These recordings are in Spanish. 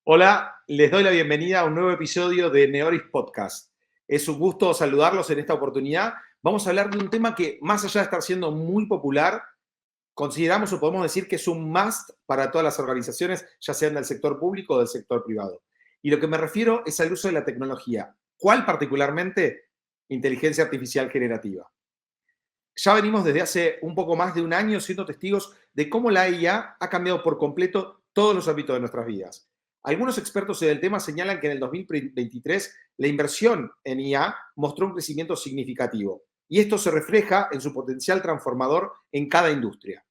Hola, les doy la bienvenida a un nuevo episodio de Neoris Podcast. Es un gusto saludarlos en esta oportunidad. Vamos a hablar de un tema que, más allá de estar siendo muy popular, consideramos o podemos decir que es un must para todas las organizaciones, ya sean del sector público o del sector privado. Y lo que me refiero es al uso de la tecnología. ¿Cuál particularmente? Inteligencia artificial generativa. Ya venimos desde hace un poco más de un año siendo testigos de cómo la IA ha cambiado por completo todos los ámbitos de nuestras vidas. Algunos expertos en el tema señalan que en el 2023 la inversión en IA mostró un crecimiento significativo y esto se refleja en su potencial transformador en cada industria.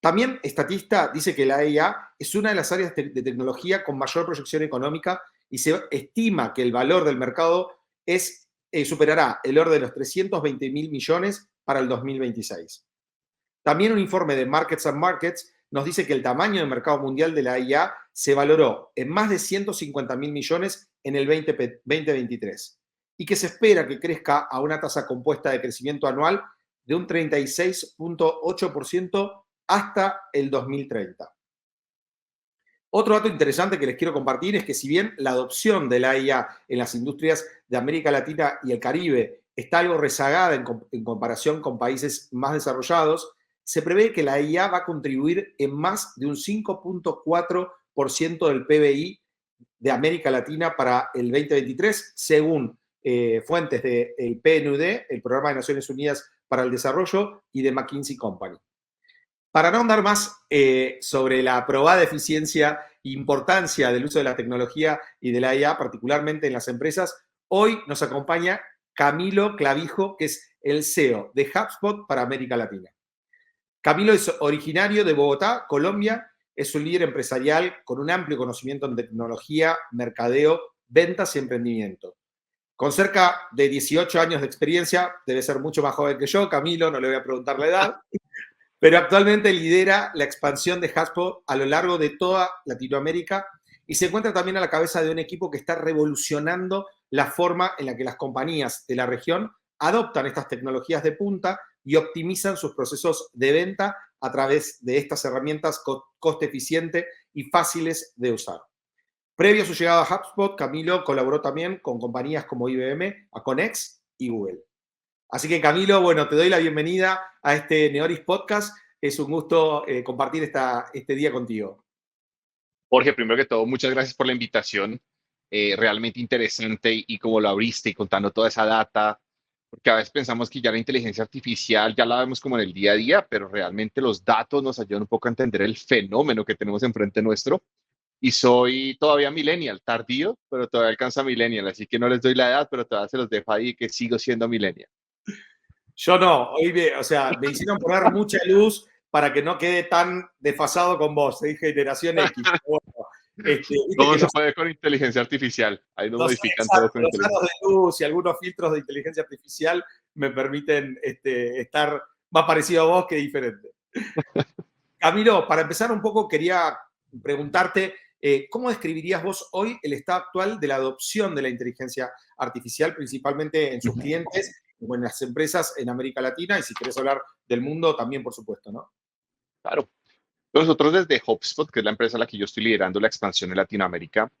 También Statista dice que la IA es una de las áreas de tecnología con mayor proyección económica y se estima que el valor del mercado superará el orden de los 320 mil millones para el 2026. También un informe de Markets and Markets nos dice que el tamaño del mercado mundial de la IA se valoró en más de 150 mil millones en el 2023 y que se espera que crezca a una tasa compuesta de crecimiento anual de un 36,8% hasta el 2030. Otro dato interesante que les quiero compartir es que si bien la adopción de la IA en las industrias de América Latina y el Caribe está algo rezagada en comparación con países más desarrollados, se prevé que la IA va a contribuir en más de un 5,4% del PBI de América Latina para el 2023, según fuentes del PNUD, el Programa de Naciones Unidas para el Desarrollo, y de McKinsey Company. Para no andar más sobre la probada eficiencia e importancia del uso de la tecnología y de la IA, particularmente en las empresas, hoy nos acompaña Camilo Clavijo, que es el CEO de HubSpot para América Latina. Camilo es originario de Bogotá, Colombia, es un líder empresarial con un amplio conocimiento en tecnología, mercadeo, ventas y emprendimiento. Con cerca de 18 años de experiencia, debe ser mucho más joven que yo, Camilo, no le voy a preguntar la edad, pero actualmente lidera la expansión de HubSpot a lo largo de toda Latinoamérica y se encuentra también a la cabeza de un equipo que está revolucionando la forma en la que las compañías de la región adoptan estas tecnologías de punta y optimizan sus procesos de venta a través de estas herramientas coste eficiente y fáciles de usar. Previo a su llegada a HubSpot, Camilo colaboró también con compañías como IBM, Aconex y Google. Así que Camilo, bueno, te doy la bienvenida a este Neoris Podcast. Es un gusto compartir este día contigo. Jorge, primero que todo, muchas gracias por la invitación. Realmente interesante y como lo abriste y contando toda esa data, porque a veces pensamos que ya la inteligencia artificial ya la vemos como en el día a día, pero realmente los datos nos ayudan un poco a entender el fenómeno que tenemos enfrente nuestro. Y soy todavía millennial, tardío, pero todavía alcanza millennial, así que no les doy la edad, pero todavía se los dejo ahí que sigo siendo millennial. Yo no, hoy me hicieron poner mucha luz para que no quede tan desfasado con vos, generación X. Pero bueno, viste Todo que se puede con inteligencia artificial, ahí no modifican todo exacto, con los inteligencia. aros de luz y algunos filtros de inteligencia artificial me permiten estar más parecido a vos que diferente. Camilo, para empezar un poco, quería preguntarte, ¿cómo describirías vos hoy el estado actual de la adopción de la inteligencia artificial, principalmente en sus clientes o en las empresas en América Latina? Y si querés hablar del mundo, también, por supuesto, ¿no? Claro. Nosotros desde HubSpot, que es la empresa a la que yo estoy liderando la expansión en Latinoamérica,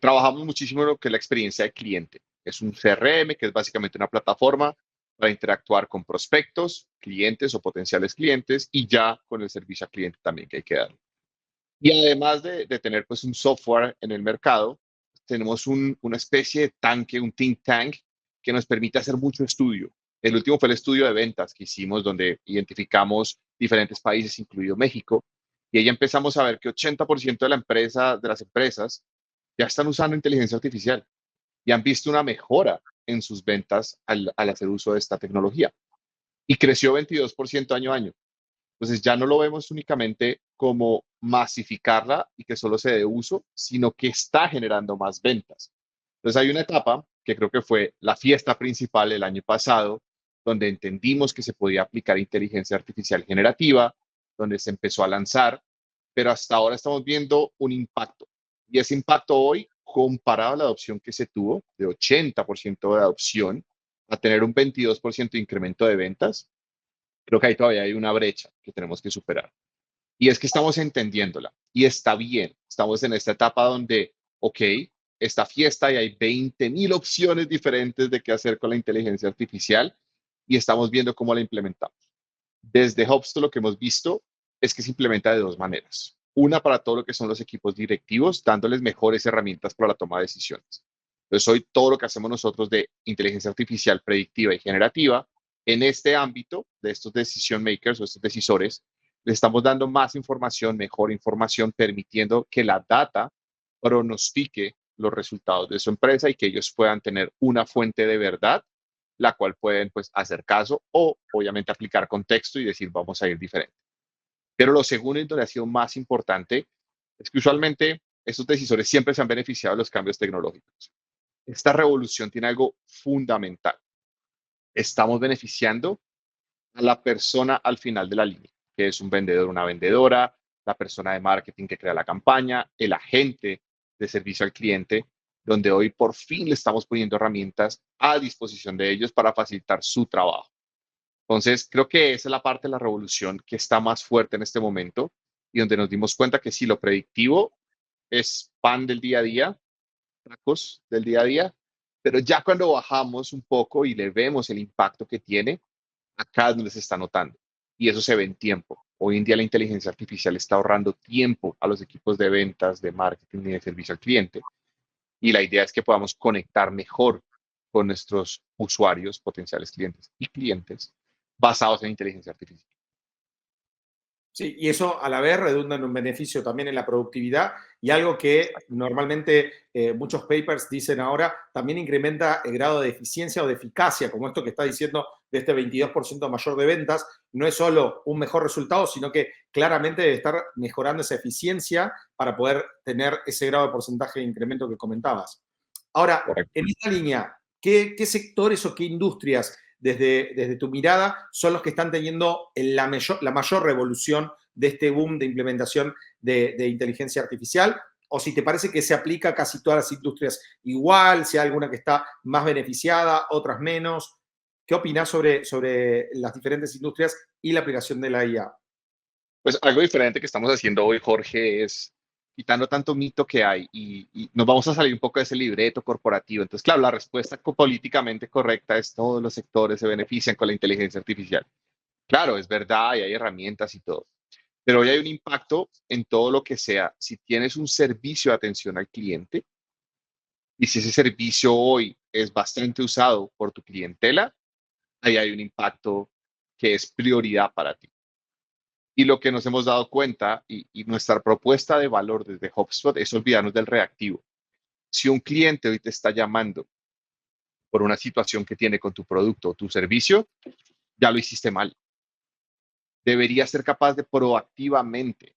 trabajamos muchísimo en lo que es la experiencia de cliente. Es un CRM, que es básicamente una plataforma para interactuar con prospectos, clientes o potenciales clientes y ya con el servicio al cliente también que hay que dar. Y además de tener pues un software en el mercado, tenemos una especie de tanque, un think tank que nos permite hacer mucho estudio. El último fue el estudio de ventas que hicimos donde identificamos diferentes países, incluido México, y ahí empezamos a ver que 80% de las empresas ya están usando inteligencia artificial y han visto una mejora en sus ventas al hacer uso de esta tecnología. Y creció 22% año a año. Entonces ya no lo vemos únicamente como masificarla y que solo se dé uso, sino que está generando más ventas. Entonces hay una etapa que creo que fue la fiesta principal el año pasado, donde entendimos que se podía aplicar inteligencia artificial generativa, donde se empezó a lanzar, pero hasta ahora estamos viendo un impacto. Y ese impacto hoy, comparado a la adopción que se tuvo, de 80% de adopción, a tener un 22% de incremento de ventas, creo que ahí todavía hay una brecha que tenemos que superar. Y es que estamos entendiéndola y está bien. Estamos en esta etapa donde, ok, esta fiesta y hay 20.000 opciones diferentes de qué hacer con la inteligencia artificial y estamos viendo cómo la implementamos. Desde HubSpot lo que hemos visto es que se implementa de dos maneras. Una para todo lo que son los equipos directivos, dándoles mejores herramientas para la toma de decisiones. Entonces, hoy todo lo que hacemos nosotros de inteligencia artificial predictiva y generativa, en este ámbito de estos decision makers o estos decisores, les estamos dando más información, mejor información, permitiendo que la data pronostique los resultados de su empresa y que ellos puedan tener una fuente de verdad, la cual pueden pues hacer caso o obviamente aplicar contexto y decir vamos a ir diferente. Pero lo segundo y donde ha sido más importante es que usualmente estos decisores siempre se han beneficiado de los cambios tecnológicos. Esta revolución tiene algo fundamental. Estamos beneficiando a la persona al final de la línea, que es un vendedor, una vendedora, la persona de marketing que crea la campaña, el agente de servicio al cliente, donde hoy por fin le estamos poniendo herramientas a disposición de ellos para facilitar su trabajo. Entonces, creo que esa es la parte de la revolución que está más fuerte en este momento y donde nos dimos cuenta que sí, lo predictivo es pan del día a día, tacos del día a día, pero ya cuando bajamos un poco y le vemos el impacto que tiene, acá es donde se está notando. Y eso se ve en tiempo. Hoy en día la inteligencia artificial está ahorrando tiempo a los equipos de ventas, de marketing y de servicio al cliente. Y la idea es que podamos conectar mejor con nuestros usuarios, potenciales clientes y clientes basados en inteligencia artificial. Sí, y eso a la vez redunda en un beneficio también en la productividad y algo que normalmente muchos papers dicen ahora, también incrementa el grado de eficiencia o de eficacia, como esto que está diciendo de este 22% mayor de ventas, no es solo un mejor resultado, sino que claramente debe estar mejorando esa eficiencia para poder tener ese grado de porcentaje de incremento que comentabas. Ahora, Correcto. en esta línea, ¿qué sectores o qué industrias desde tu mirada son los que están teniendo la mayor revolución de este boom de implementación de inteligencia artificial? O si te parece que se aplica a casi todas las industrias igual, si hay alguna que está más beneficiada, otras menos. ¿Qué opinás sobre las diferentes industrias y la aplicación de la IA? Pues algo diferente que estamos haciendo hoy, Jorge, es quitando tanto mito que hay y nos vamos a salir un poco de ese libreto corporativo. Entonces, claro, la respuesta políticamente correcta es todos los sectores se benefician con la inteligencia artificial. Claro, es verdad y hay herramientas y todo, pero hoy hay un impacto en todo lo que sea. Si tienes un servicio de atención al cliente y si ese servicio hoy es bastante usado por tu clientela, ahí hay un impacto que es prioridad para ti. Y lo que nos hemos dado cuenta y nuestra propuesta de valor desde HubSpot es olvidarnos del reactivo. Si un cliente hoy te está llamando por una situación que tiene con tu producto o tu servicio, ya lo hiciste mal. Deberías ser capaz de proactivamente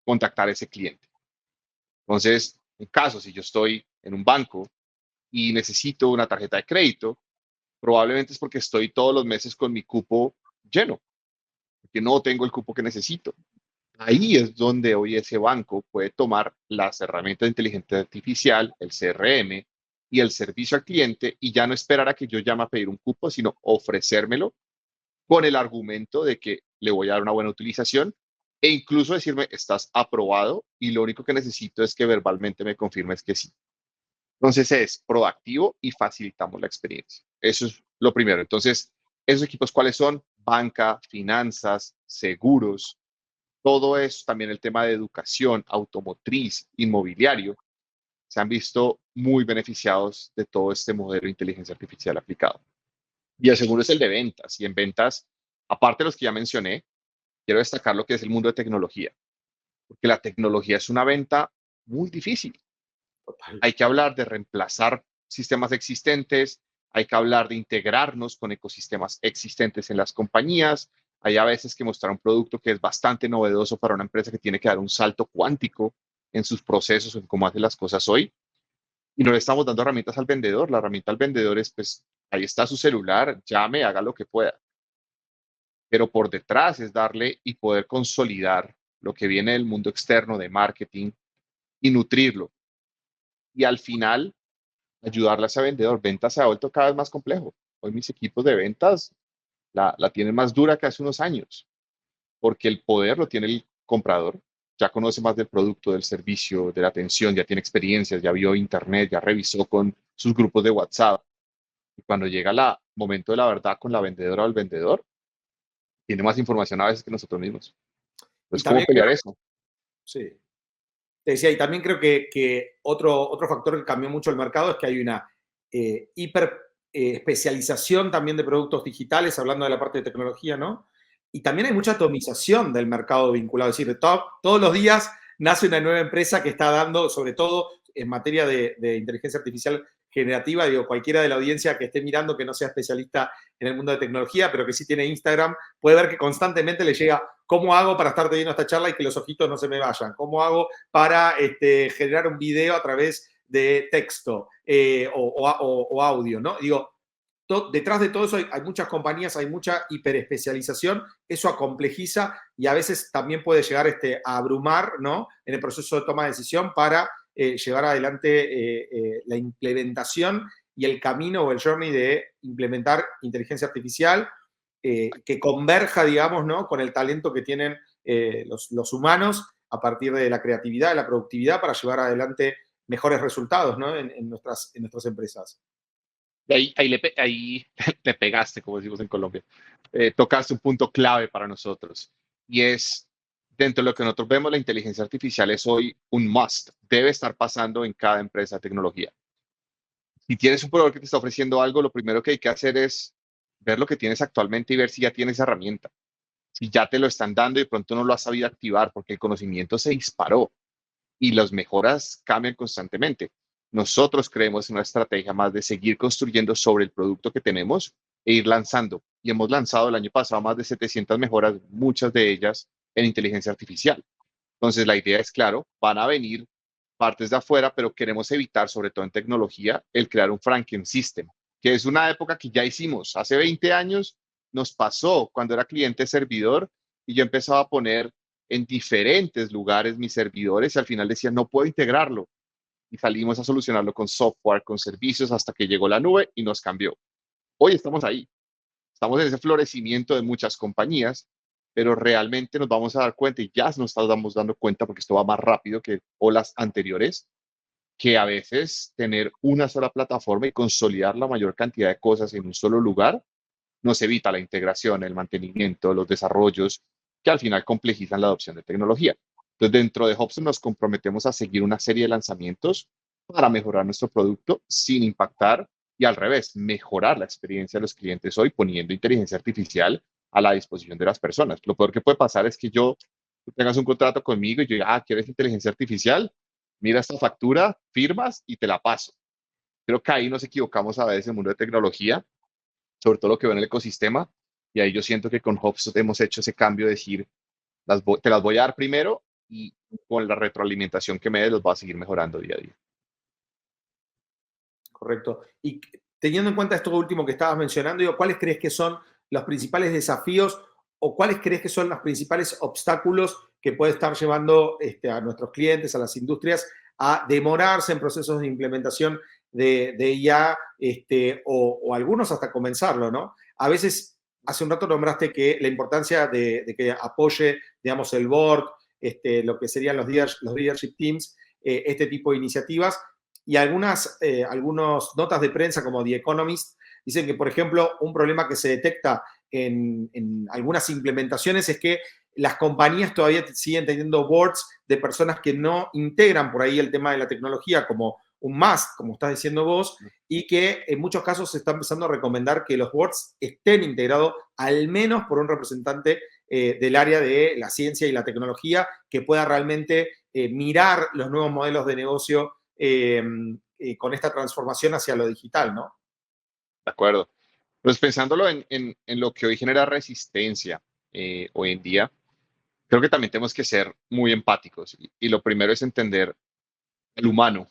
contactar a ese cliente. Entonces, en caso, si yo estoy en un banco y necesito una tarjeta de crédito, probablemente es porque estoy todos los meses con mi cupo lleno, porque no tengo el cupo que necesito. Ahí es donde hoy ese banco puede tomar las herramientas de inteligencia artificial, el CRM y el servicio al cliente y ya no esperar a que yo llame a pedir un cupo, sino ofrecérmelo con el argumento de que le voy a dar una buena utilización e incluso decirme, estás aprobado y lo único que necesito es que verbalmente me confirmes que sí. Entonces es proactivo y facilitamos la experiencia. Eso es lo primero. Entonces, esos equipos, ¿cuáles son? Banca, finanzas, seguros, todo eso, también el tema de educación, automotriz, inmobiliario, se han visto muy beneficiados de todo este modelo de inteligencia artificial aplicado. Y el segundo es el de ventas. Y en ventas, aparte de los que ya mencioné, quiero destacar lo que es el mundo de tecnología, porque la tecnología es una venta muy difícil. Total. Hay que hablar de reemplazar sistemas existentes, hay que hablar de integrarnos con ecosistemas existentes en las compañías. Hay a veces que mostrar un producto que es bastante novedoso para una empresa que tiene que dar un salto cuántico en sus procesos, en cómo hace las cosas hoy. Y no le estamos dando herramientas al vendedor. La herramienta al vendedor es, pues, ahí está su celular, llame, haga lo que pueda. Pero por detrás es darle y poder consolidar lo que viene del mundo externo de marketing y nutrirlo. Y al final, ayudarle a ese vendedor. Ventas se ha vuelto cada vez más complejo. Hoy mis equipos de ventas la tienen más dura que hace unos años, porque el poder lo tiene el comprador, ya conoce más del producto, del servicio, de la atención, ya tiene experiencias, ya vio internet, ya revisó con sus grupos de WhatsApp. Y cuando llega el momento de la verdad con la vendedora o el vendedor, tiene más información a veces que nosotros mismos. Y Entonces, ¿cómo también creo, pelear eso? sí, te decía, y también creo que otro factor que cambió mucho el mercado es que hay una hiper especialización también de productos digitales, hablando de la parte de tecnología, ¿no? Y también hay mucha atomización del mercado vinculado, es decir, todos los días nace una nueva empresa que está dando, sobre todo en materia de inteligencia artificial generativa, digo, cualquiera de la audiencia que esté mirando que no sea especialista en el mundo de tecnología, pero que sí tiene Instagram, puede ver que constantemente le llega, ¿cómo hago para estar teniendo esta charla y que los ojitos no se me vayan? ¿Cómo hago para generar un video a través de texto o audio, ¿no? Digo, detrás de todo eso hay muchas compañías, hay mucha hiperespecialización, eso acomplejiza y a veces también puede llegar a abrumar, ¿no? En el proceso de toma de decisión para llevar adelante la implementación y el camino o el journey de implementar inteligencia artificial que converja, digamos, ¿no? Con el talento que tienen los humanos a partir de la creatividad, de la productividad para llevar adelante mejores resultados, ¿no? En nuestras empresas. Y ahí te pegaste, como decimos en Colombia. Tocaste un punto clave para nosotros. Y es, dentro de lo que nosotros vemos, la inteligencia artificial es hoy un must. Debe estar pasando en cada empresa de tecnología. Si tienes un proveedor que te está ofreciendo algo, lo primero que hay que hacer es ver lo que tienes actualmente y ver si ya tienes esa herramienta. Si ya te lo están dando y de pronto no lo has sabido activar porque el conocimiento se disparó y las mejoras cambian constantemente. Nosotros creemos en una estrategia más de seguir construyendo sobre el producto que tenemos e ir lanzando. Y hemos lanzado el año pasado más de 700 mejoras, muchas de ellas en inteligencia artificial. Entonces, la idea es, claro, van a venir partes de afuera, pero queremos evitar, sobre todo en tecnología, el crear un Franken System, que es una época que ya hicimos. Hace 20 años nos pasó cuando era cliente servidor y yo empezaba a poner en diferentes lugares mis servidores y al final decía, no puedo integrarlo. Y salimos a solucionarlo con software, con servicios, hasta que llegó la nube y nos cambió. Hoy estamos ahí. Estamos en ese florecimiento de muchas compañías, pero realmente nos vamos a dar cuenta y ya nos estamos dando cuenta porque esto va más rápido que olas anteriores, que a veces tener una sola plataforma y consolidar la mayor cantidad de cosas en un solo lugar nos evita la integración, el mantenimiento, los desarrollos, que al final complejizan la adopción de tecnología. Entonces, dentro de Hubspot nos comprometemos a seguir una serie de lanzamientos para mejorar nuestro producto sin impactar y al revés, mejorar la experiencia de los clientes hoy poniendo inteligencia artificial a la disposición de las personas. Lo peor que puede pasar es que tú tengas un contrato conmigo y yo diga, ¿quieres inteligencia artificial? Mira esta factura, firmas y te la paso. Creo que ahí nos equivocamos a veces en el mundo de tecnología, sobre todo lo que veo en el ecosistema, y ahí yo siento que con HubSpot hemos hecho ese cambio de decir, te las voy a dar primero y con la retroalimentación que me dé los va a seguir mejorando día a día. Correcto. Y teniendo en cuenta esto último que estabas mencionando, digo, ¿cuáles crees que son los principales desafíos o cuáles crees que son los principales obstáculos que puede estar llevando a nuestros clientes, a las industrias, a demorarse en procesos de implementación de IA o algunos hasta comenzarlo, ¿no? A veces, hace un rato nombraste que la importancia de que apoye, digamos, el board, lo que serían los leadership teams, este tipo de iniciativas y algunas notas de prensa como The Economist dicen que, por ejemplo, un problema que se detecta en algunas implementaciones es que las compañías todavía siguen teniendo boards de personas que no integran por ahí el tema de la tecnología como un must, como estás diciendo vos, y que en muchos casos se está empezando a recomendar que los boards estén integrados al menos por un representante del área de la ciencia y la tecnología que pueda realmente mirar los nuevos modelos de negocio con esta transformación hacia lo digital, ¿no? De acuerdo. Pues pensándolo en lo que hoy genera resistencia hoy en día, creo que también tenemos que ser muy empáticos. Y lo primero es entender el humano.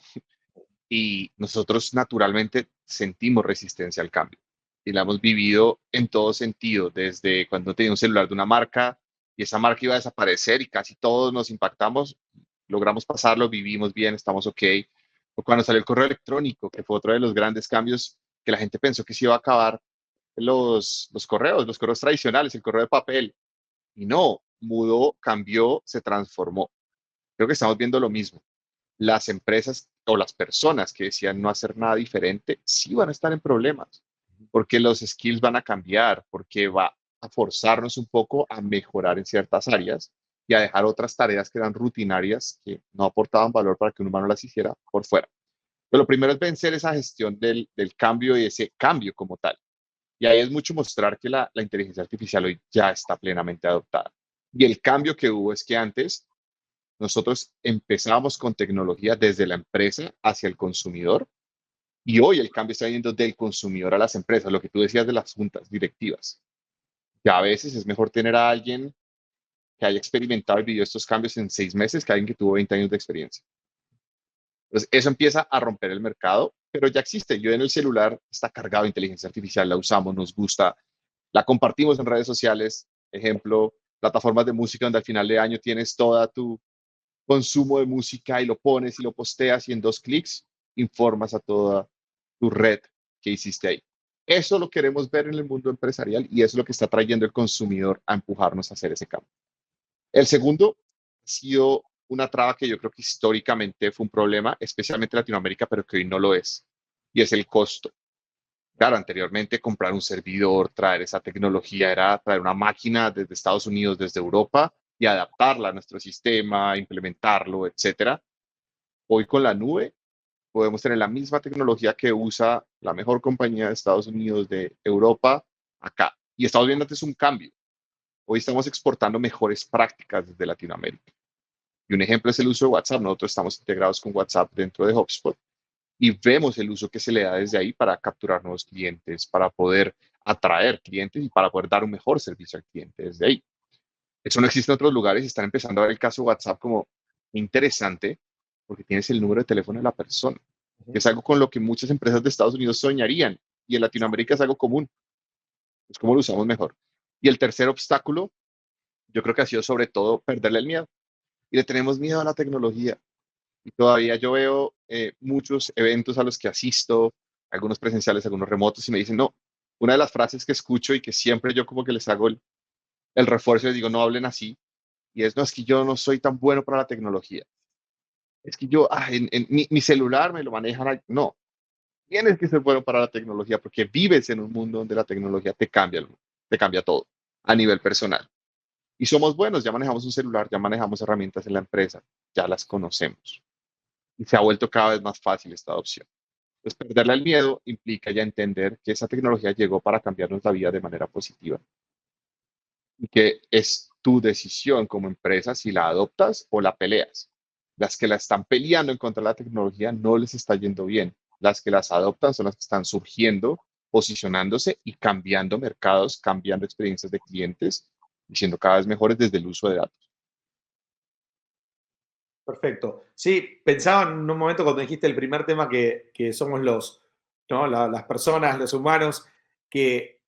Y nosotros naturalmente sentimos resistencia al cambio. Y la hemos vivido en todo sentido, desde cuando tenía un celular de una marca y esa marca iba a desaparecer y casi todos nos impactamos, logramos pasarlo, vivimos bien, estamos ok. O cuando salió el correo electrónico, que fue otro de los grandes cambios que la gente pensó que se iba a acabar los correos tradicionales, el correo de papel. Y no, mudó, cambió, se transformó. Creo que estamos viendo lo mismo. Las empresas o las personas que decían no hacer nada diferente, sí van a estar en problemas, porque los skills van a cambiar, porque va a forzarnos un poco a mejorar en ciertas áreas y a dejar otras tareas que eran rutinarias, que no aportaban valor para que un humano las hiciera por fuera. Pero lo primero es vencer esa gestión del cambio y ese cambio como tal. Y ahí es mucho mostrar que la inteligencia artificial hoy ya está plenamente adoptada. Y el cambio que hubo es que antes nosotros empezábamos con tecnología desde la empresa hacia el consumidor y hoy el cambio está yendo del consumidor a las empresas, lo que tú decías de las juntas directivas. Ya a veces es mejor tener a alguien que haya experimentado y vivido estos cambios en 6 meses que alguien que tuvo 20 años de experiencia. Entonces, eso empieza a romper el mercado, pero ya existe. Yo en el celular está cargado de inteligencia artificial, la usamos, nos gusta, la compartimos en redes sociales, ejemplo, plataformas de música donde al final de año tienes toda tu consumo de música y lo pones y lo posteas y en 2 clics informas a toda tu red que hiciste ahí. Eso lo queremos ver en el mundo empresarial y eso es lo que está trayendo el consumidor a empujarnos a hacer ese cambio. El segundo ha sido una traba que yo creo que históricamente fue un problema, especialmente en Latinoamérica, pero que hoy no lo es, y es el costo. Claro, anteriormente comprar un servidor, traer esa tecnología, era traer una máquina desde Estados Unidos, desde Europa, y adaptarla a nuestro sistema, implementarlo, etcétera. Hoy con la nube podemos tener la misma tecnología que usa la mejor compañía de Estados Unidos, de Europa, acá. Y estamos viendo antes un cambio. Hoy estamos exportando mejores prácticas desde Latinoamérica. Y un ejemplo es el uso de WhatsApp. Nosotros estamos integrados con WhatsApp dentro de HubSpot y vemos el uso que se le da desde ahí para capturar nuevos clientes, para poder atraer clientes y para poder dar un mejor servicio al cliente desde ahí. Eso no existe en otros lugares y están empezando a ver el caso de WhatsApp como interesante porque tienes el número de teléfono de la persona. Es algo con lo que muchas empresas de Estados Unidos soñarían y en Latinoamérica es algo común. Es como lo usamos mejor. Y el tercer obstáculo, yo creo que ha sido sobre todo perderle el miedo. Y le tenemos miedo a la tecnología. Y todavía yo veo muchos eventos a los que asisto, algunos presenciales, algunos remotos, y me dicen, no, una de las frases que escucho y que siempre yo como que les hago el refuerzo, les digo, no hablen así, y es, no, es que yo no soy tan bueno para la tecnología. Es que yo, en mi celular me lo manejan. No, tienes que ser bueno para la tecnología porque vives en un mundo donde la tecnología te cambia todo a nivel personal. Y somos buenos, ya manejamos un celular, ya manejamos herramientas en la empresa, ya las conocemos. Y se ha vuelto cada vez más fácil esta adopción. Entonces, perderle el miedo implica ya entender que esa tecnología llegó para cambiarnos la vida de manera positiva y que es tu decisión como empresa si la adoptas o la peleas. Las que la están peleando en contra de la tecnología no les está yendo bien. Las que las adoptan son las que están surgiendo, posicionándose y cambiando mercados, cambiando experiencias de clientes y siendo cada vez mejores desde el uso de datos. Perfecto. Sí, pensaba en un momento cuando dijiste el primer tema que somos ¿no? Las personas, los humanos, que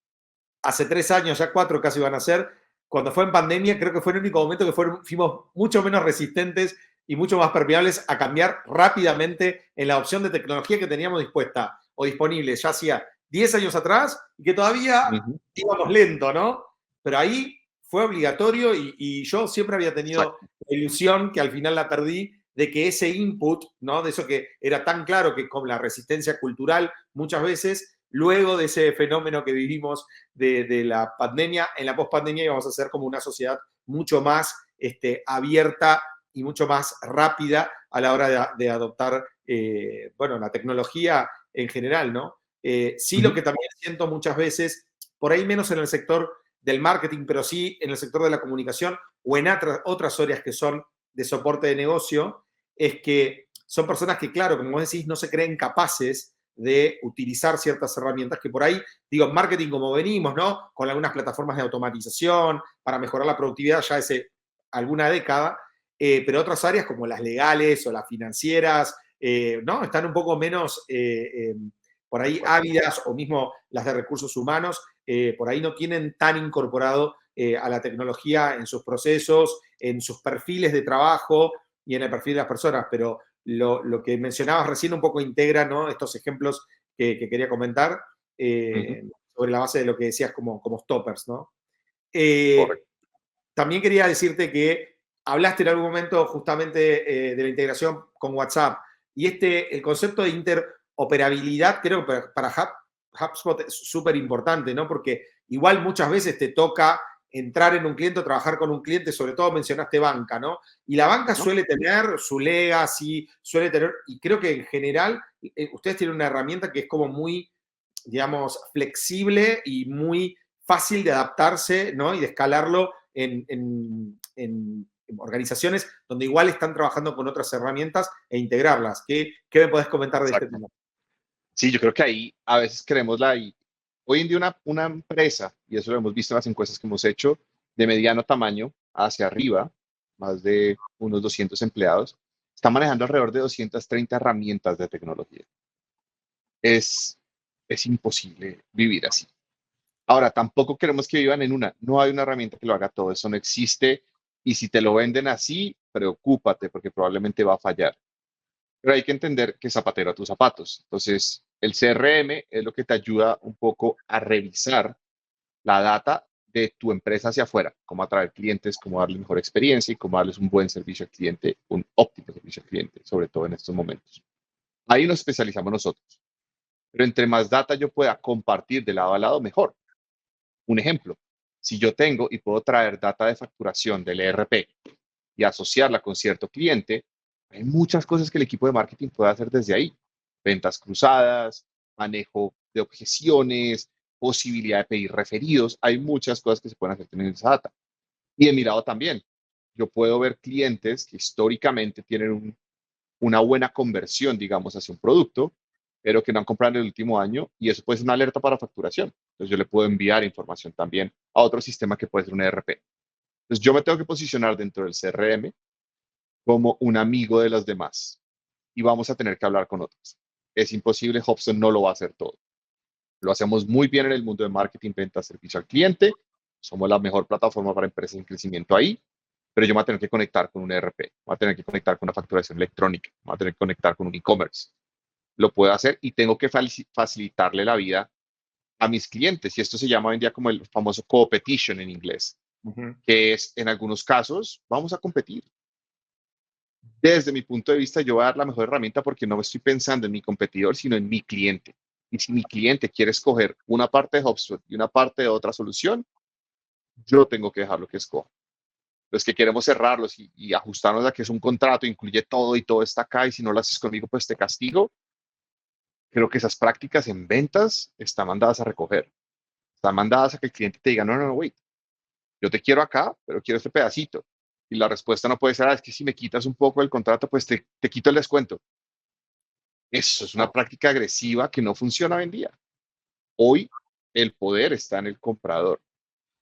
hace 3 años, ya 4 casi van a ser, cuando fue en pandemia, creo que fue el único momento que fuimos mucho menos resistentes y mucho más permeables a cambiar rápidamente en la opción de tecnología que teníamos dispuesta o disponible ya hacía 10 años atrás y que todavía Ujú. íbamos lento, ¿no? Pero ahí fue obligatorio y yo siempre había tenido Exacto. la ilusión, que al final la perdí, de que ese input, ¿no? De eso que era tan claro que con la resistencia cultural muchas veces, luego de ese fenómeno que vivimos de la pandemia, en la pospandemia íbamos a ser como una sociedad mucho más abierta y mucho más rápida a la hora de adoptar, bueno, la tecnología en general, ¿no? Sí, lo Ujú. que también siento muchas veces, por ahí menos en el sector del marketing, pero sí en el sector de la comunicación o en otras áreas que son de soporte de negocio, es que son personas que, claro, como vos decís, no se creen capaces de utilizar ciertas herramientas que por ahí, digo, en marketing como venimos, ¿no? Con algunas plataformas de automatización para mejorar la productividad ya hace alguna década, pero otras áreas como las legales o las financieras, ¿no? Están un poco menos por De ahí acuerdo. ávidas o mismo las de recursos humanos, por ahí no tienen tan incorporado a la tecnología en sus procesos, en sus perfiles de trabajo y en el perfil de las personas, pero lo que mencionabas recién un poco integra, ¿no? Estos ejemplos que quería comentar Ujú. sobre la base de lo que decías como stoppers, ¿no? Eh, Correcto. también quería decirte que hablaste en algún momento justamente de la integración con WhatsApp y el concepto de interoperabilidad creo que para HubSpot es súper importante, ¿no? Porque igual muchas veces te toca entrar en un cliente o trabajar con un cliente, sobre todo mencionaste banca, ¿no? Y la banca ¿no? suele tener su legacy, suele tener, y creo que en general ustedes tienen una herramienta que es como muy, digamos, flexible y muy fácil de adaptarse, ¿no? Y de escalarlo en organizaciones donde igual están trabajando con otras herramientas e integrarlas. ¿Qué me podés comentar de este Exacto. tema? Sí, yo creo que ahí a veces queremos hoy en día una empresa, y eso lo hemos visto en las encuestas que hemos hecho, de mediano tamaño hacia arriba, más de unos 200 empleados, está manejando alrededor de 230 herramientas de tecnología. Es, es imposible vivir así. Ahora, tampoco queremos que vivan en una. No hay una herramienta que lo haga todo. Eso no existe. Y si te lo venden así, preocúpate porque probablemente va a fallar. Pero hay que entender que zapatero a tus zapatos. Entonces, el CRM es lo que te ayuda un poco a revisar la data de tu empresa hacia afuera, cómo atraer clientes, cómo darles mejor experiencia y cómo darles un buen servicio al cliente, un óptimo servicio al cliente, sobre todo en estos momentos. Ahí nos especializamos nosotros. Pero entre más data yo pueda compartir de lado a lado, mejor. Un ejemplo, si yo tengo y puedo traer data de facturación del ERP y asociarla con cierto cliente, hay muchas cosas que el equipo de marketing puede hacer desde ahí. Ventas cruzadas, manejo de objeciones, posibilidad de pedir referidos. Hay muchas cosas que se pueden hacer teniendo esa data. Y de mi lado también, yo puedo ver clientes que históricamente tienen una buena conversión, digamos, hacia un producto, pero que no han comprado en el último año y eso puede ser una alerta para facturación. Entonces yo le puedo enviar información también a otro sistema que puede ser un ERP. Entonces yo me tengo que posicionar dentro del CRM como un amigo de los demás y vamos a tener que hablar con otros. Es imposible, Hobson no lo va a hacer todo. Lo hacemos muy bien en el mundo de marketing, venta, servicio al cliente. Somos la mejor plataforma para empresas en crecimiento ahí, pero yo me voy a tener que conectar con un ERP, me voy a tener que conectar con una facturación electrónica, me voy a tener que conectar con un e-commerce. Lo puedo hacer y tengo que facilitarle la vida a mis clientes. Y esto se llama hoy en día como el famoso competition en inglés, Ujú. que es en algunos casos vamos a competir. Desde mi punto de vista, yo voy a dar la mejor herramienta porque no estoy pensando en mi competidor, sino en mi cliente. Y si mi cliente quiere escoger una parte de HubSpot y una parte de otra solución, yo tengo que dejar lo que escoja. Los que queremos cerrarlos y ajustarnos a que es un contrato, incluye todo y todo está acá y si no lo haces conmigo, pues te castigo. Creo que esas prácticas en ventas están mandadas a recoger. Están mandadas a que el cliente te diga, no, no, no, wait, yo te quiero acá, pero quiero este pedacito. Y la respuesta no puede ser, es que si me quitas un poco del contrato, pues te quito el descuento. Eso es una Ah, práctica agresiva que no funciona hoy en día. Hoy el poder está en el comprador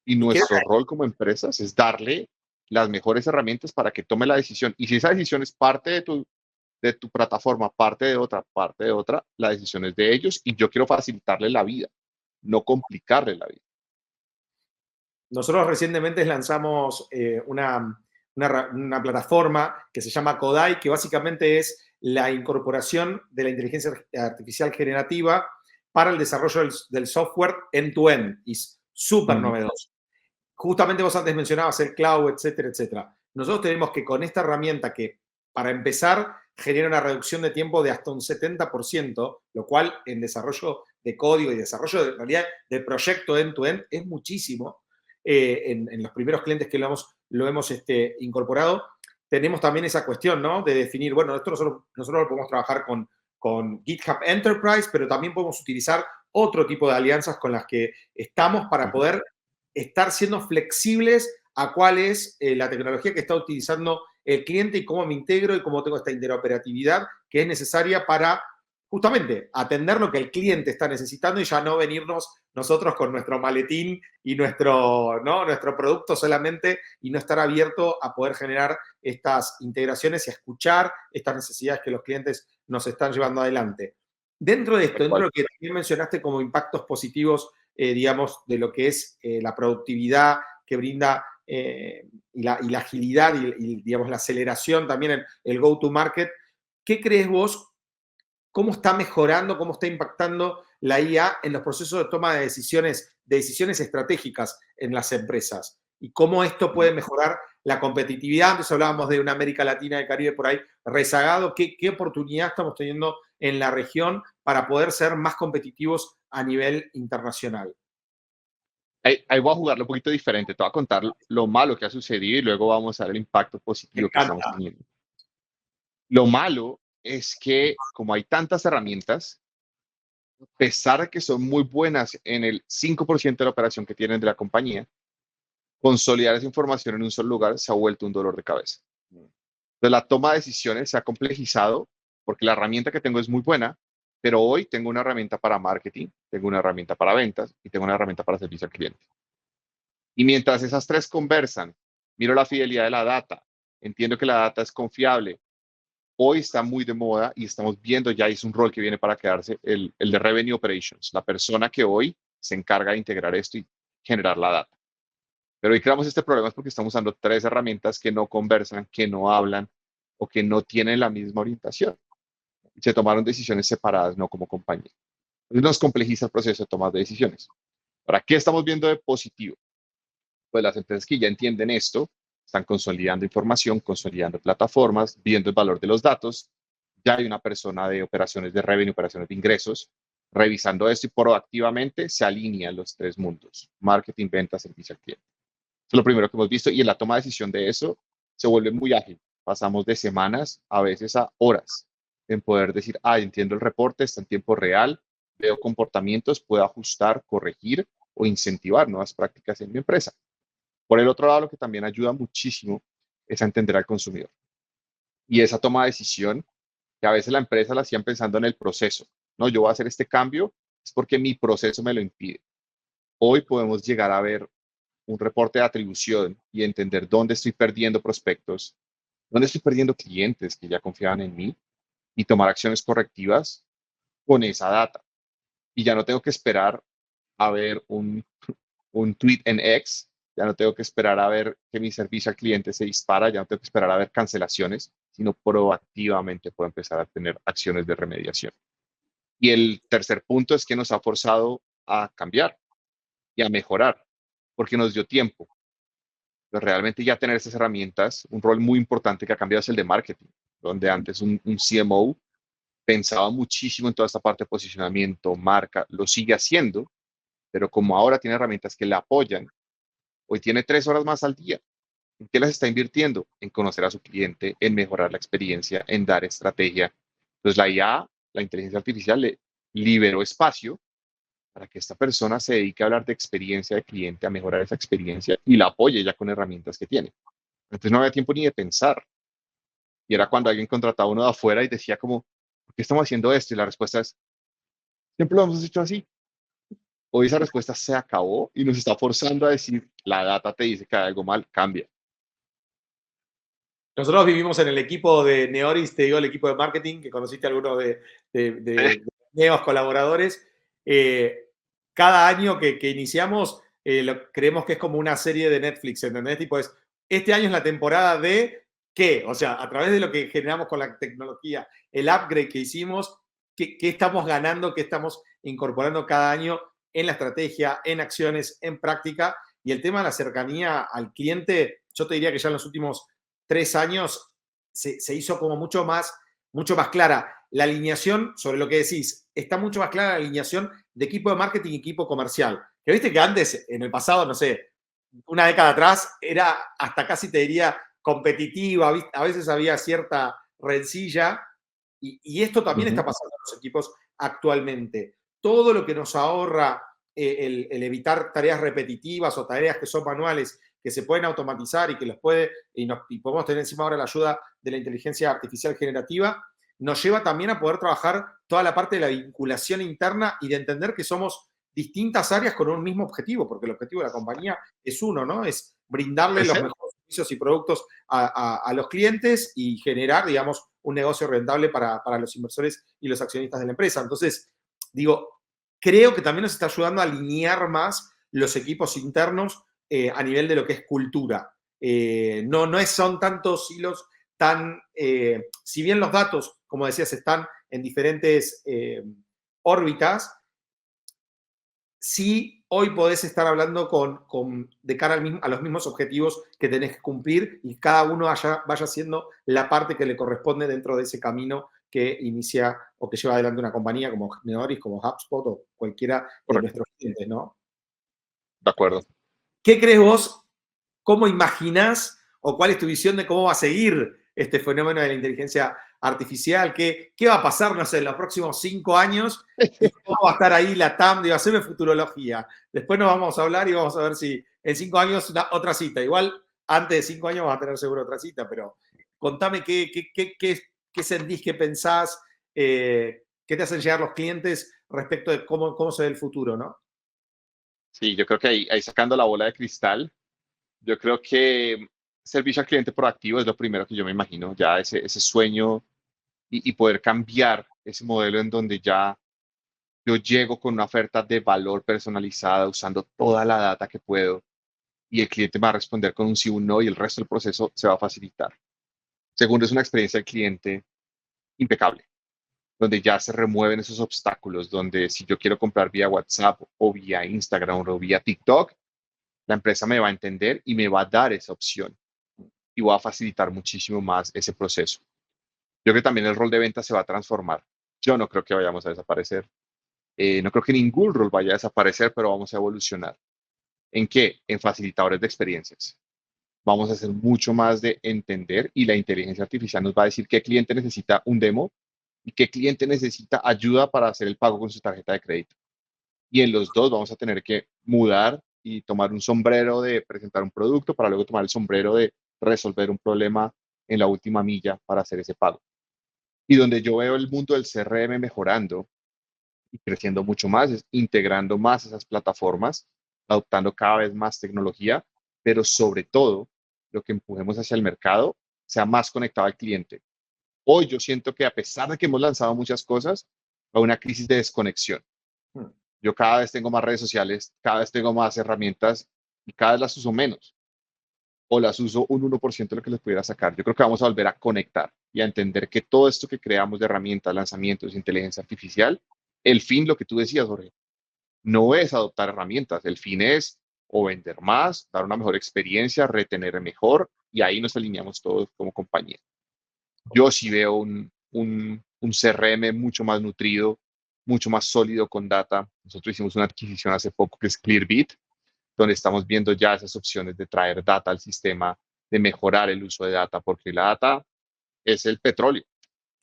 y y creo nuestro rol como empresas es darle las mejores herramientas para que tome la decisión. Y si esa decisión es parte de tu plataforma, parte de otra, la decisión es de ellos y yo quiero facilitarle la vida, no complicarle la vida. nosotros recientemente lanzamos una plataforma que se llama Kodai, que básicamente es la incorporación de la inteligencia artificial generativa para el desarrollo del software end-to-end. Y es súper Mm, novedoso. Justamente vos antes mencionabas el cloud, etcétera, etcétera. Nosotros tenemos que con esta herramienta que, para empezar, genera una reducción de tiempo de hasta un 70%, lo cual en desarrollo de código y desarrollo de realidad del proyecto end-to-end es muchísimo. En los primeros clientes que lo hemos incorporado, tenemos también esa cuestión, ¿no? De definir, bueno, esto nosotros lo podemos trabajar con GitHub Enterprise, pero también podemos utilizar otro tipo de alianzas con las que estamos para ujú. poder estar siendo flexibles a cuál es la tecnología que está utilizando el cliente y cómo me integro y cómo tengo esta interoperatividad que es necesaria para justamente atender lo que el cliente está necesitando y ya no venirnos nosotros con nuestro maletín y nuestro producto solamente y no estar abierto a poder generar estas integraciones y a escuchar estas necesidades que los clientes nos están llevando adelante. Dentro de esto, Tal dentro de cual. lo que también mencionaste como impactos positivos, digamos, de lo que es la productividad que brinda y la agilidad y, digamos, la aceleración también en el go-to-market, ¿qué crees vos? ¿Cómo está mejorando, cómo está impactando la IA en los procesos de toma de decisiones estratégicas en las empresas? y cómo esto puede mejorar la competitividad. Antes hablábamos de una América Latina y el Caribe por ahí rezagado. ¿Qué oportunidad estamos teniendo en la región para poder ser más competitivos a nivel internacional? Ahí voy a jugarlo un poquito diferente. Te voy a contar lo malo que ha sucedido y luego vamos a ver el impacto Me positivo que estamos encanta. teniendo. Lo malo es que como hay tantas herramientas, a pesar de que son muy buenas en el 5% de la operación que tienen de la compañía, consolidar esa información en un solo lugar se ha vuelto un dolor de cabeza. Entonces, la toma de decisiones se ha complejizado porque la herramienta que tengo es muy buena, pero hoy tengo una herramienta para marketing, tengo una herramienta para ventas y tengo una herramienta para servicio al cliente. Y mientras esas tres conversan, miro la fidelidad de la data, entiendo que la data es confiable. Hoy está muy de moda y estamos viendo ya, es un rol que viene para quedarse, el de Revenue Operations, la persona que hoy se encarga de integrar esto y generar la data. Pero hoy creamos este problema es porque estamos usando tres herramientas que no conversan, que no hablan o que no tienen la misma orientación. Se tomaron decisiones separadas, no como compañía. Entonces nos complejiza el proceso de tomar de decisiones. ¿Para qué estamos viendo de positivo? Pues las empresas que ya entienden esto están consolidando información, consolidando plataformas, viendo el valor de los datos. Ya hay una persona de operaciones de revenue, operaciones de ingresos, revisando esto y proactivamente se alinean los tres mundos, marketing, ventas, servicio al cliente. Eso es lo primero que hemos visto y en la toma de decisión de eso se vuelve muy ágil. Pasamos de semanas a veces a horas en poder decir, entiendo el reporte, está en tiempo real, veo comportamientos, puedo ajustar, corregir o incentivar nuevas prácticas en mi empresa. Por el otro lado, lo que también ayuda muchísimo es a entender al consumidor. Y esa toma de decisión, que a veces la empresa la hacían pensando en el proceso. No, yo voy a hacer este cambio, es porque mi proceso me lo impide. Hoy podemos llegar a ver un reporte de atribución y entender dónde estoy perdiendo prospectos, dónde estoy perdiendo clientes que ya confiaban en mí y tomar acciones correctivas con esa data. Y ya no tengo que esperar a ver un tweet en X, ya no tengo que esperar a ver que mi servicio al cliente se dispara, ya no tengo que esperar a ver cancelaciones, sino proactivamente puedo empezar a tener acciones de remediación. Y el tercer punto es que nos ha forzado a cambiar y a mejorar, porque nos dio tiempo. Pero realmente ya tener esas herramientas, un rol muy importante que ha cambiado es el de marketing, donde antes un CMO pensaba muchísimo en toda esta parte de posicionamiento, marca, lo sigue haciendo, pero como ahora tiene herramientas que le apoyan, hoy tiene 3 horas más al día. ¿En qué las está invirtiendo? En conocer a su cliente, en mejorar la experiencia, en dar estrategia. Entonces la IA, la inteligencia artificial, le liberó espacio para que esta persona se dedique a hablar de experiencia de cliente, a mejorar esa experiencia y la apoye ya con herramientas que tiene. Entonces no había tiempo ni de pensar. Y era cuando alguien contrataba a uno de afuera y decía como, ¿por qué estamos haciendo esto? Y la respuesta es, siempre lo hemos hecho así. Hoy esa respuesta se acabó y nos está forzando a decir, la data te dice que hay algo mal, cambia. Nosotros vivimos en el equipo de Neoris, te digo, el equipo de marketing, que conociste a algunos de nuevos colaboradores. Cada año que iniciamos, creemos que es como una serie de Netflix, ¿entendés? Tipo, este año es la temporada de ¿qué? O sea, a través de lo que generamos con la tecnología, el upgrade que hicimos, ¿qué estamos ganando, qué estamos incorporando cada año en la estrategia, en acciones, en práctica? Y el tema de la cercanía al cliente, yo te diría que ya en los últimos 3 años se hizo como mucho más clara. La alineación, sobre lo que decís, está mucho más clara la alineación de equipo de marketing y equipo comercial. Que viste que antes, en el pasado, no sé, una década atrás, era hasta casi te diría competitiva, a veces había cierta rencilla, y esto también está pasando en los equipos actualmente. Todo lo que nos ahorra el evitar tareas repetitivas o tareas que son manuales, que se pueden automatizar y que los puede, y podemos tener encima ahora la ayuda de la inteligencia artificial generativa, nos lleva también a poder trabajar toda la parte de la vinculación interna y de entender que somos distintas áreas con un mismo objetivo, porque el objetivo de la compañía es uno, ¿no? Es brindarle los Ese, mejores servicios y productos a los clientes y generar, digamos, un negocio rentable para los inversores y los accionistas de la empresa. Entonces, digo, creo que también nos está ayudando a alinear más los equipos internos a nivel de lo que es cultura. No son tantos hilos tan, si bien los datos, como decías, están en diferentes órbitas, sí hoy podés estar hablando de cara a los mismos objetivos que tenés que cumplir y cada uno vaya haciendo la parte que le corresponde dentro de ese camino que inicia o que lleva adelante una compañía como Neoris, como HubSpot o cualquiera de Correcto, nuestros clientes, ¿no? de acuerdo. ¿Qué crees vos? ¿Cómo imaginás o cuál es tu visión de cómo va a seguir este fenómeno de la inteligencia artificial? ¿Qué va a pasar, no sé, en los próximos 5 años? ¿Y cómo va a estar ahí la TAM? Digo, haceme futurología. Después nos vamos a hablar y vamos a ver si en 5 años otra cita. Igual antes de 5 años vamos a tener seguro otra cita, pero contame qué sentís, qué pensás, qué te hacen llegar los clientes respecto de cómo se ve el futuro, ¿no? Sí, yo creo que ahí sacando la bola de cristal, yo creo que servicio al cliente proactivo es lo primero que yo me imagino, ya ese sueño y poder cambiar ese modelo en donde ya yo llego con una oferta de valor personalizada usando toda la data que puedo y el cliente me va a responder con un sí o un no y el resto del proceso se va a facilitar. Segundo, es una experiencia del cliente impecable, donde ya se remueven esos obstáculos, donde si yo quiero comprar vía WhatsApp o vía Instagram o vía TikTok, la empresa me va a entender y me va a dar esa opción y va a facilitar muchísimo más ese proceso. Yo creo que también el rol de venta se va a transformar. Yo no creo que vayamos a desaparecer. No creo que ningún rol vaya a desaparecer, pero vamos a evolucionar. ¿En qué? En facilitadores de experiencias. Vamos a hacer mucho más de entender y la inteligencia artificial nos va a decir qué cliente necesita un demo y qué cliente necesita ayuda para hacer el pago con su tarjeta de crédito. Y en los dos vamos a tener que mudar y tomar un sombrero de presentar un producto para luego tomar el sombrero de resolver un problema en la última milla para hacer ese pago. Y donde yo veo el mundo del CRM mejorando y creciendo mucho más es integrando más esas plataformas, adoptando cada vez más tecnología, pero sobre todo lo que empujemos hacia el mercado sea más conectado al cliente. Hoy yo siento que a pesar de que hemos lanzado muchas cosas, hay una crisis de desconexión. Hmm. Yo cada vez tengo más redes sociales, cada vez tengo más herramientas y cada vez las uso menos o las uso un 1% de lo que les pudiera sacar. Yo creo que vamos a volver a conectar y a entender que todo esto que creamos de herramientas, lanzamientos, inteligencia artificial, el fin, lo que tú decías, Jorge, no es adoptar herramientas, el fin es o vender más, dar una mejor experiencia, retener mejor y ahí nos alineamos todos como compañía. Yo sí veo un CRM mucho más nutrido, mucho más sólido con data. Nosotros hicimos una adquisición hace poco que es Clearbit, donde estamos viendo ya esas opciones de traer data al sistema, de mejorar el uso de data, porque la data es el petróleo.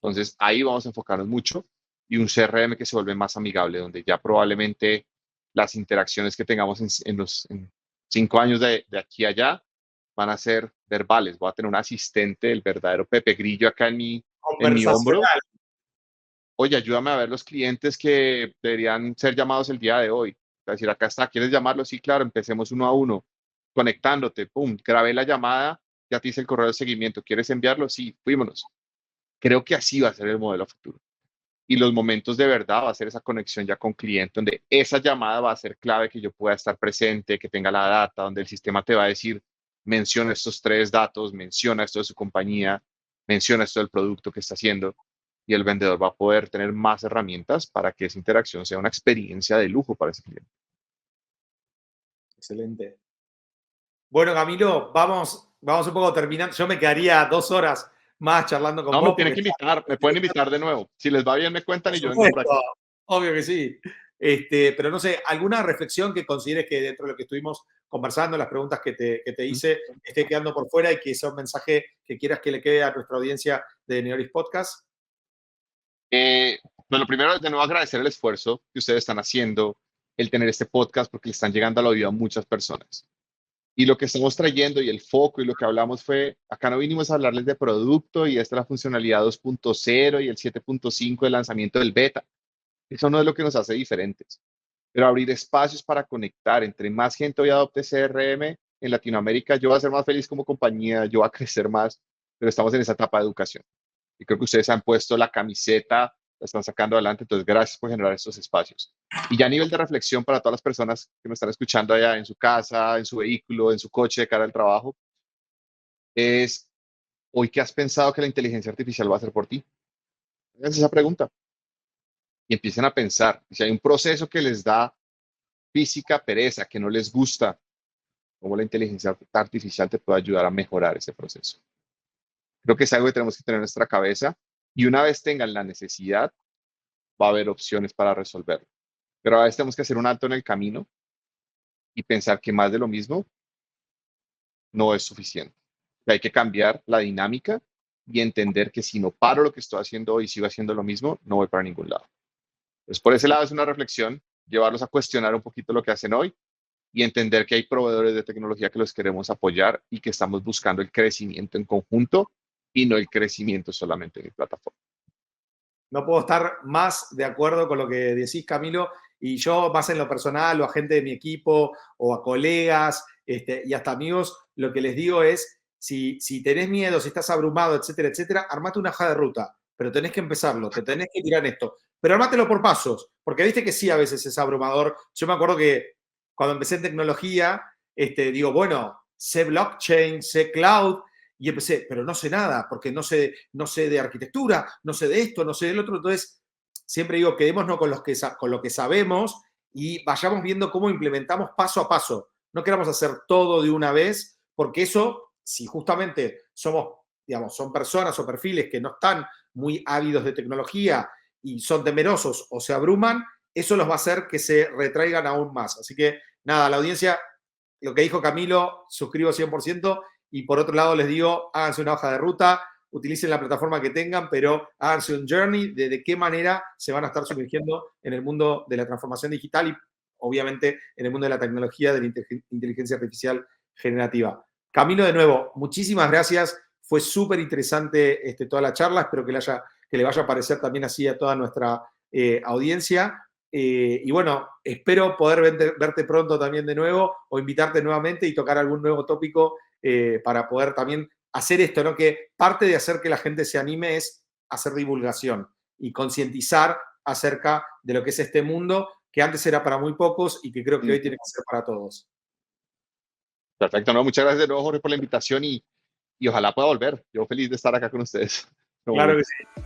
Entonces ahí vamos a enfocarnos mucho y un CRM que se vuelve más amigable, donde ya probablemente las interacciones que tengamos en 5 años de aquí a allá van a ser verbales. Voy a tener un asistente, el verdadero Pepe Grillo acá en mi hombro. Conversacional. Oye, ayúdame a ver los clientes que deberían ser llamados el día de hoy. Es decir, acá está, ¿quieres llamarlo? Sí, claro, empecemos uno a uno, conectándote, pum, grabé la llamada, ya te hice el correo de seguimiento, ¿quieres enviarlo? Sí, fuímonos. Creo que así va a ser el modelo futuro. Y los momentos de verdad va a ser esa conexión ya con cliente, donde esa llamada va a ser clave que yo pueda estar presente, que tenga la data, donde el sistema te va a decir, menciona estos 3 datos, menciona esto de su compañía, menciona esto del producto que está haciendo, y el vendedor va a poder tener más herramientas para que esa interacción sea una experiencia de lujo para ese cliente. Excelente. Bueno, Camilo, vamos un poco terminando. Yo me quedaría 2 horas más charlando con No, me vos tienen porque que está invitar, me pueden invitar de nuevo. Si les va bien, me cuentan por y yo vengo por supuesto, aquí. obvio que sí. Pero no sé, ¿alguna reflexión que consideres que dentro de lo que estuvimos conversando, las preguntas que te hice, esté quedando por fuera y que sea un mensaje que quieras que le quede a nuestra audiencia de Neoris Podcast? Eh, pues lo primero es de nuevo agradecer el esfuerzo que ustedes están haciendo, el tener este podcast, porque le están llegando al oído a muchas personas. Y lo que estamos trayendo y el foco y lo que hablamos fue, acá no vinimos a hablarles de producto y esta es la funcionalidad 2.0 y el 7.5 del lanzamiento del beta. Eso no es lo que nos hace diferentes. Pero abrir espacios para conectar. Entre más gente hoy adopte CRM en Latinoamérica, yo voy a ser más feliz como compañía, yo voy a crecer más, pero estamos en esa etapa de educación. Y creo que ustedes han puesto la camiseta, la están sacando adelante, entonces gracias por generar estos espacios. Y ya a nivel de reflexión para todas las personas que me están escuchando allá en su casa, en su vehículo, en su coche de cara al trabajo, es hoy qué has pensado que la inteligencia artificial va a hacer por ti. Es esa pregunta y empiecen a pensar. Si hay un proceso que les da física, pereza, que no les gusta, cómo la inteligencia artificial te puede ayudar a mejorar ese proceso. Creo que es algo que tenemos que tener en nuestra cabeza y una vez tengan la necesidad, va a haber opciones para resolverlo. Pero a veces tenemos que hacer un alto en el camino y pensar que más de lo mismo no es suficiente. Que hay que cambiar la dinámica y entender que si no paro lo que estoy haciendo hoy y sigo haciendo lo mismo, no voy para ningún lado. Entonces, por ese lado es una reflexión, llevarlos a cuestionar un poquito lo que hacen hoy y entender que hay proveedores de tecnología que los queremos apoyar y que estamos buscando el crecimiento en conjunto y no el crecimiento solamente en mi plataforma. No puedo estar más de acuerdo con lo que decís, Camilo, y yo más en lo personal o a gente de mi equipo o a colegas y hasta amigos, lo que les digo es, si tenés miedo, si estás abrumado, etcétera, etcétera, armate una hoja de ruta, pero tenés que empezarlo, te tenés que tirar esto, pero armátelo por pasos, porque viste que sí a veces es abrumador. Yo me acuerdo que cuando empecé en tecnología, digo, bueno, sé blockchain, sé cloud, y empecé, pero no sé nada, porque no sé de arquitectura, no sé de esto, no sé del otro. Entonces, siempre digo, quedémonos con lo que sabemos y vayamos viendo cómo implementamos paso a paso. No queramos hacer todo de una vez, porque eso, si justamente son personas o perfiles que no están muy ávidos de tecnología y son temerosos o se abruman, eso los va a hacer que se retraigan aún más. Así que, nada, la audiencia, lo que dijo Camilo, suscribo 100%. Y por otro lado les digo, háganse una hoja de ruta, utilicen la plataforma que tengan, pero háganse un journey de qué manera se van a estar sumergiendo en el mundo de la transformación digital y obviamente en el mundo de la tecnología de la inteligencia artificial generativa. Camilo, de nuevo, muchísimas gracias. Fue súper interesante toda la charla. Espero que le vaya a parecer también así a toda nuestra audiencia. Y bueno, espero poder verte pronto también de nuevo o invitarte nuevamente y tocar algún nuevo tópico para poder también hacer esto, ¿no? Que parte de hacer que la gente se anime es hacer divulgación y concientizar acerca de lo que es este mundo que antes era para muy pocos y que creo que hoy tiene que ser para todos. Perfecto, no, muchas gracias de nuevo, Jorge, por la invitación y ojalá pueda volver. Yo feliz de estar acá con ustedes. Claro que sí.